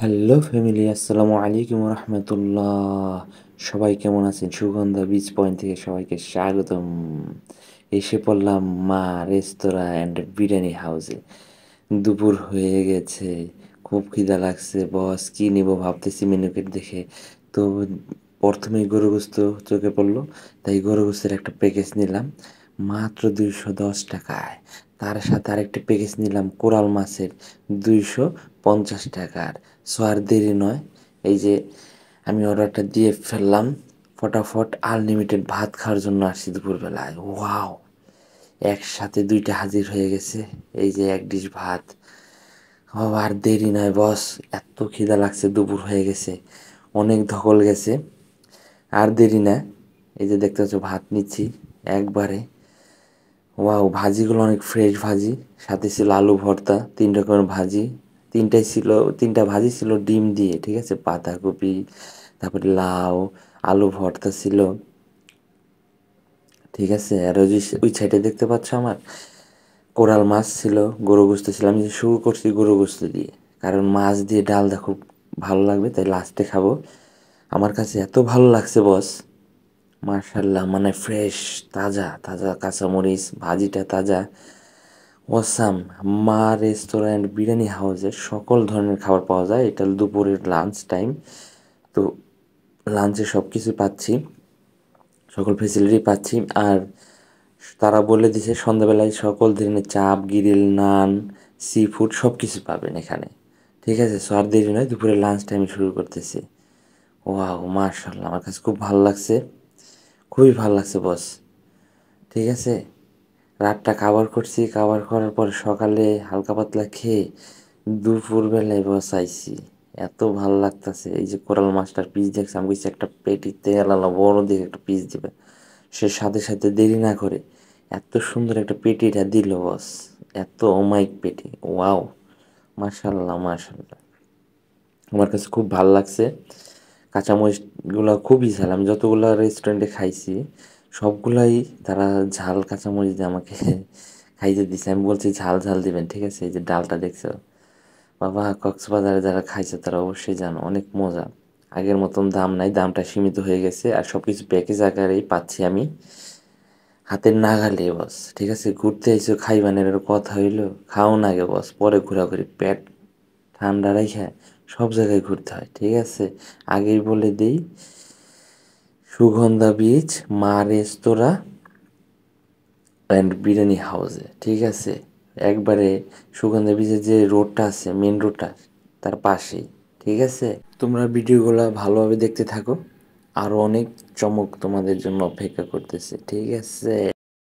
Hello family, আসসালামু আলাইকুম রহমতুল্লাহ। সবাই কেমন আছেন? সুগন্ধা বিচ পয়েন্ট থেকে সবাইকে স্বাগতম। এসে পড়লাম মা রেস্তোরাঁ অ্যান্ড বিরিয়ানি হাউসে। দুপুর হয়ে গেছে, খুব খিদা লাগছে বস। কি নিব ভাবতেছি মেনুকে দেখে। তো প্রথমেই গরু গোস্ত চোখে পড়লো, তাই গরু গোস্তের একটা প্যাকেজ নিলাম মাত্র 210 টাকায়। তার সাথে আরেকটা প্যাকেজ নিলাম কোরাল মাছের, 250 টাকার। সো আর দেরি নয়, এই যে আমি অর্ডারটা দিয়ে ফেললাম। ফটাফট আনলিমিটেড ভাত খাওয়ার জন্য আসছি দুপুরবেলায়। ওয়াও, একসাথে দুইটা হাজির হয়ে গেছে। এই যে এক ডিশ ভাত। ও আর দেরি নয় বস, এত খিদা লাগছে, দুপুর হয়ে গেছে, অনেক ধকল গেছে। আর দেরি না, এই যে দেখতে পাচ্ছ ভাত নিচ্ছি একবারে। ওয়াও, ভাজিগুলো অনেক ফ্রেশ ভাজি। সাথে ছিল আলু ভর্তা, 3 রকমের ভাজি। তিনটাই ছিল, তিনটা ভাজি ছিল ডিম দিয়ে, ঠিক আছে, বাঁধাকপি, তারপরে লাউ, আলু ভর্তা ছিল, ঠিক আছে। আর ওই যে ওই সাইডে দেখতে পাচ্ছ আমার কোরাল মাছ ছিল, গরু গোস্ত ছিল। আমি যে শুরু করছি গরু গোস্ত দিয়ে, কারণ মাছ দিয়ে ডালটা খুব ভালো লাগবে, তাই লাস্টে খাবো। আমার কাছে এত ভালো লাগছে বস, মার্শাল্লাহ, মানে ফ্রেশ, তাজা তাজা কাঁচামরিচ, ভাজিটা তাজা। ওয়াসাম। মা রেস্টুরেন্ট বিরিয়ানি হাউসে সকল ধরনের খাবার পাওয়া যায়। এটা দুপুরের লাঞ্চ টাইম, তো লাঞ্চে সব কিছু পাচ্ছি, সকল ফেসিলিটি পাচ্ছি। আর তারা বলে দিছে সন্ধ্যাবেলায় সকল ধরনের চাপ, গ্রিল, নান, সি ফুড সব কিছু পাবেন এখানে, ঠিক আছে। সো আর দেরি নয়, দুপুরের লাঞ্চ টাইমে শুরু করতেছি। ওয়াও, মার্শাল্লাহ, আমার কাছে খুব ভালো লাগছে, খুবই ভালো লাগছে বস, ঠিক আছে। রাতটা কাভার করছি, কাভার করার পর সকালে হালকা পাতলা খেয়ে দুপুরবেলায় বসাইছি। এত ভাল লাগতাছে। এই যে কোরাল মাছটার পিস দেখছি, আমি বলছি একটা পেটিতে আলাদা বড় দিকে একটা পিস দিবে। সে সাথে সাথে দেরি না করে এত সুন্দর একটা পেটিটা দিল বস। এত অমায়িক পেটি, ওয়াও, মাশাল্লাহ মাশাল্লাহ। আমার কাছে খুব ভাল লাগছে। কাঁচামরিচগুলো খুবই ঝাল। আমি যতগুলো রেস্টুরেন্টে খাইছি সবগুলাই তারা ঝাল কাঁচামরিচ দিয়ে আমাকে খাইতে দিছে। আমি বলছি ঝাল ঝাল দিবেন, ঠিক আছে। এই যে ডালটা দেখছো বাবা, কক্সবাজারে যারা খাইছে তারা অবশ্যই জানো, অনেক মজা। আগের মতন দাম নাই, দামটা সীমিত হয়ে গেছে। আর সব কিছু প্যাকেজ আকারেই পাচ্ছি আমি, হাতের নাগালে বস, ঠিক আছে। ঘুরতে আইসো খাইবানের কথা হইলো, খাও না গে বস, পরে ঘোরাঘুরি, পেট ঠান্ডা রেখে সব জায়গায় ঘুরতে হয়, ঠিক আছে। আগেই বলে দিই, সুগন্ধা বিচ, মা রেস্তোরাঁ অ্যান্ড বিরিয়ানি হাউসে, ঠিক আছে। একবারে সুগন্ধা বিচের যে রোডটা আছে, মেন রোডটা, তার পাশেই, ঠিক আছে। তোমরা ভিডিওগুলো ভালোভাবে দেখতে থাকো, আরও অনেক চমক তোমাদের জন্য অপেক্ষা করতেছে, ঠিক আছে।